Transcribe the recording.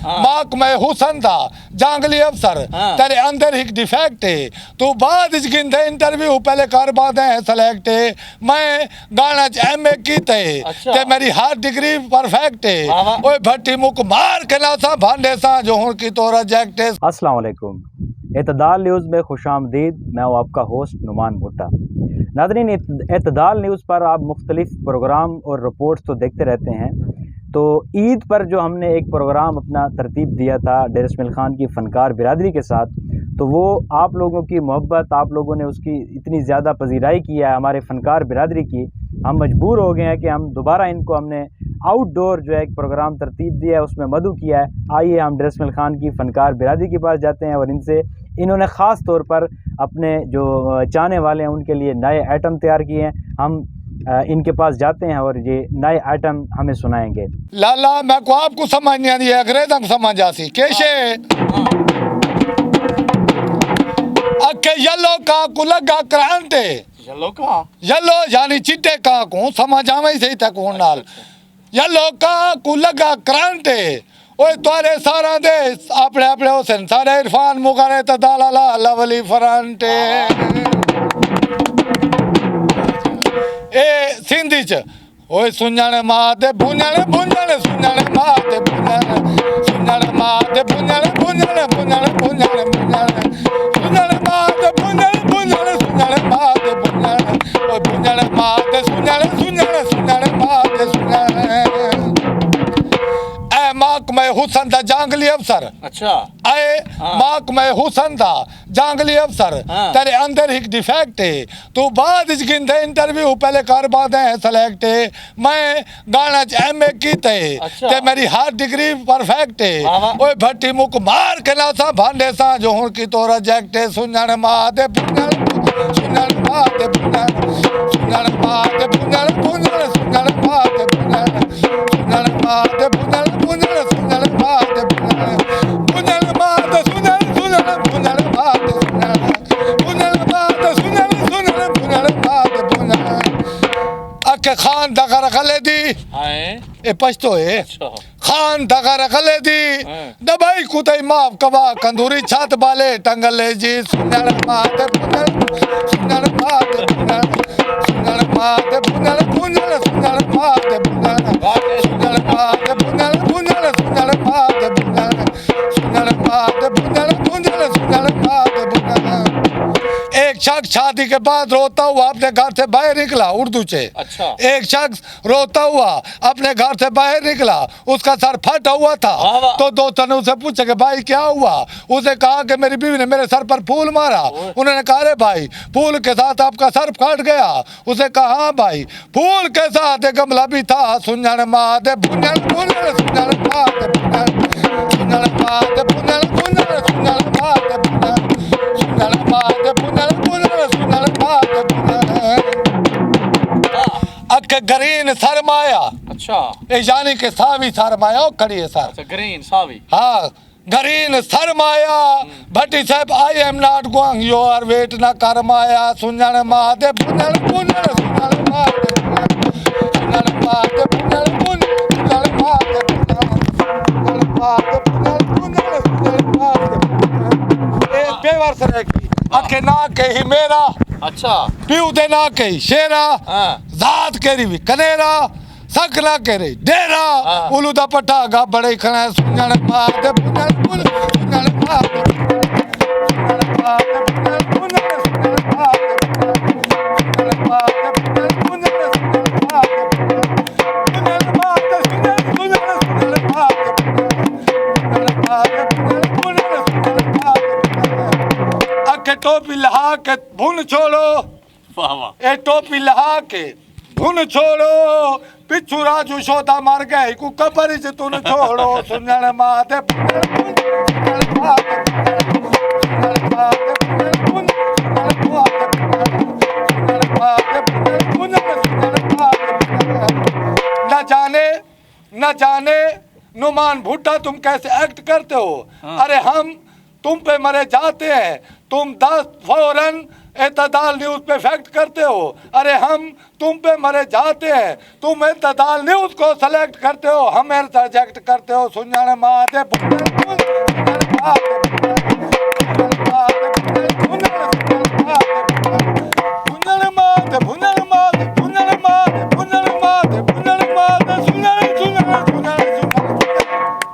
माक में हुसन था जांगली अफसर तेरे अंदर एक डिफेक्ट है तू बाद गिनते इंटरव्यू पहले कर बाद है सेलेक्ट है मैं गाना एमए की ते मेरी हर डिग्री परफेक्ट है ओए भट्टी मुक मार के ना सा भांडे सा जो हुन की तो रिजेक्ट है। अस्सलाम वालेकुम, एतदाल न्यूज़ में खुशामदीद। मैं हूँ आपका होस्ट नुमान भुट्टा। नाज़रीन, एतदाल न्यूज़ पर आप मुख्तलिफ प्रोग्राम और रिपोर्ट्स तो देखते रहते हैं। तो ईद पर जो हमने एक प्रोग्राम अपना तरतीब दिया था डेर इस्माइल ख़ान की फ़नकार बिरादरी के साथ, तो वो आप लोगों की मोहब्बत, आप लोगों ने उसकी इतनी ज़्यादा पजीराई की है हमारे फ़नकार बिरादरी की, हम मजबूर हो गए हैं कि हम दोबारा इनको हमने आउटडोर जो है एक प्रोग्राम तरतीब दिया है, उसमें मदऊ किया है। आइए हम डेर इस्माइल ख़ान की फ़नकार बिरादरी के पास जाते हैं और इन्होंने ख़ास तौर पर अपने जो चाहने वाले हैं उनके लिए नए आइटम तैयार किए हैं। हम इनके पास जाते हैं और ये नए आइटम हमें सुनाएंगे। लाला मैं को आपको समझ नहीं आती है, अंग्रेज़ समझ आती कैसे अके येलो का को लगा क्रांते येलो यानी चिट्टे का को समझ आवे सही तक होन नाल येलो का को लगा क्रांते ओए तुम्हारे सारा दे अपने अपने हुसैन सारे इरफान मुगारे तदाला लवली फरांटे ए सिंधी च ओए सुञाणे मां ते बुञाणे बुञाणे सुञाणे मां ते बुञाणे सुञाणे मां ते बुञाणे बुञाणे बुञाणे बुञाणे बुञाणे सुञाणे मां ते बुञाणे बुञाणे सुञाणे मां ते बुञाणे ओए बुञाणे मां ते सुञाणे सुञाणे सुञाणे मां ते सुञाणे ए माक में हुसन था जांगली अफसर। अच्छा ए माक में हुसन था जांगली अफसर तेरे अंदर एक डिफेक्ट है तू बाद गिनते इंटरव्यू पहले कर बाद है सेलेक्ट है मैं गाना एमए की ते मेरी हर डिग्री परफेक्ट है ओए भट्टी मुक मार के ना सा भांडे सा जो हुन की तो रिजेक्ट है सुञाणे मां ते पुञाणे सुञाणे मां ते पुञाणे सुञाणे मां ते पुञाणे पुञाणे सुञाणे मां ते पुञाणे सुञाणे मां ते पुञाणे पुञाणे सुञाणे मां ते पुञाणे पुञाणे मां ते सुञाणे सुञाणे पुञाणे मां ते सुञाणे पुञाणे मां ते सुञाणे सुञाणे पुञाणे मां ते पुञाणे अके खान दगर खले दी ए पछतो है खान दगर खले दी दबाई कुतई माफ कबा कंदूरी छात बाले टंगले जी सुञाणे मां ते पुञाणे सुञाणे मां ते पुञाणे सुञाणे मां ते पुञाणे पुञाणे सुञाणे मां ते पुञाणे सुञाणे मां ते पुञाणे पुञाणे सुञाणे मां ते पुञाणे सुञाणे मां ते पुञाणे पुञाणे सुञाणे मां ते पुञाणे। एक शख्स शादी के बाद रोता हुआ अपने घर से बाहर निकला उर्दू से। अच्छा। एक शख्स रोता हुआ अपने घर से बाहर निकला, उसका सर फटा हुआ था तो दोस्तों ने उसे पूछा कि भाई क्या हुआ, उसे कहा कि मेरी बीवी ने मेरे सर पर फूल मारा। उन्होंने कहा अरे भाई फूल के साथ आपका सर फट गया। उसे कहा हाँ भाई फूल के साथ एक गमला भी था सुञाणे मां ते पुञाणे पुञाणे सुञाणे मां ते पुञाणे सुञाणे मां ते पुञाणे पुञाणे सुञाणे मां ते पुञाणे सुञाणे मां ते पुञाणे पुञाणे सुञाणे मां ते पुञाणे अके ग्रीन सरमाया। अच्छा ए यानी के सावी सरमाया खड़ी है सर। अच्छा ग्रीन सावी हाँ ग्रीन सरमाया भट्टी साहब I am not going your weight ना करमाया सुञाणे मां ते पुञाणे पुञाणे सुञाणे मां ते सुञाणे मां ते पुञाणे सुञाणे मां ते सुञाणे मां ते पुञाणे सुञाणे मां ते ए बेवर सरे की अके ना के ही मेरा। अच्छा पीऊ दे ना के शेरा जात केरी भी कनेरा सकना करे डेरा उलू दा पट्टा गा बड़े खना सुञाणे मां ते पुञाणे सुञाणे मां ते सुञाणे मां ते पुञाणे सुञाणे मां ते सुञाणे मां ते पुञाणे सुञाणे मां ते सुञाणे मां ते सुञाणे सुञाणे मां ते सुञाणे मां ते पुञाणे सुञाणे मां ते अके टोपी लहा के भून छोड़ो। वाह वाह ए टोपी लहा के धुन छोड़ो पिछू राजू शोधा मर गए को कबर से तुन छोड़ो सुञाणे मां ते सुञाणे मां ते सुञाणे मां ते सुञाणे मां ते न जाने नुमान भुट्टा तुम कैसे एक्ट करते हो। अरे हम तुम पे मरे जाते हैं, तुम 10 फौरन एतदाल न्यूज पे फैक्ट करते हो। अरे हम तुम पे मरे जाते हैं, तुम एतदाल न्यूज को सेलेक्ट करते हो, हमें रिजेक्ट करते हो। सुनने महादेव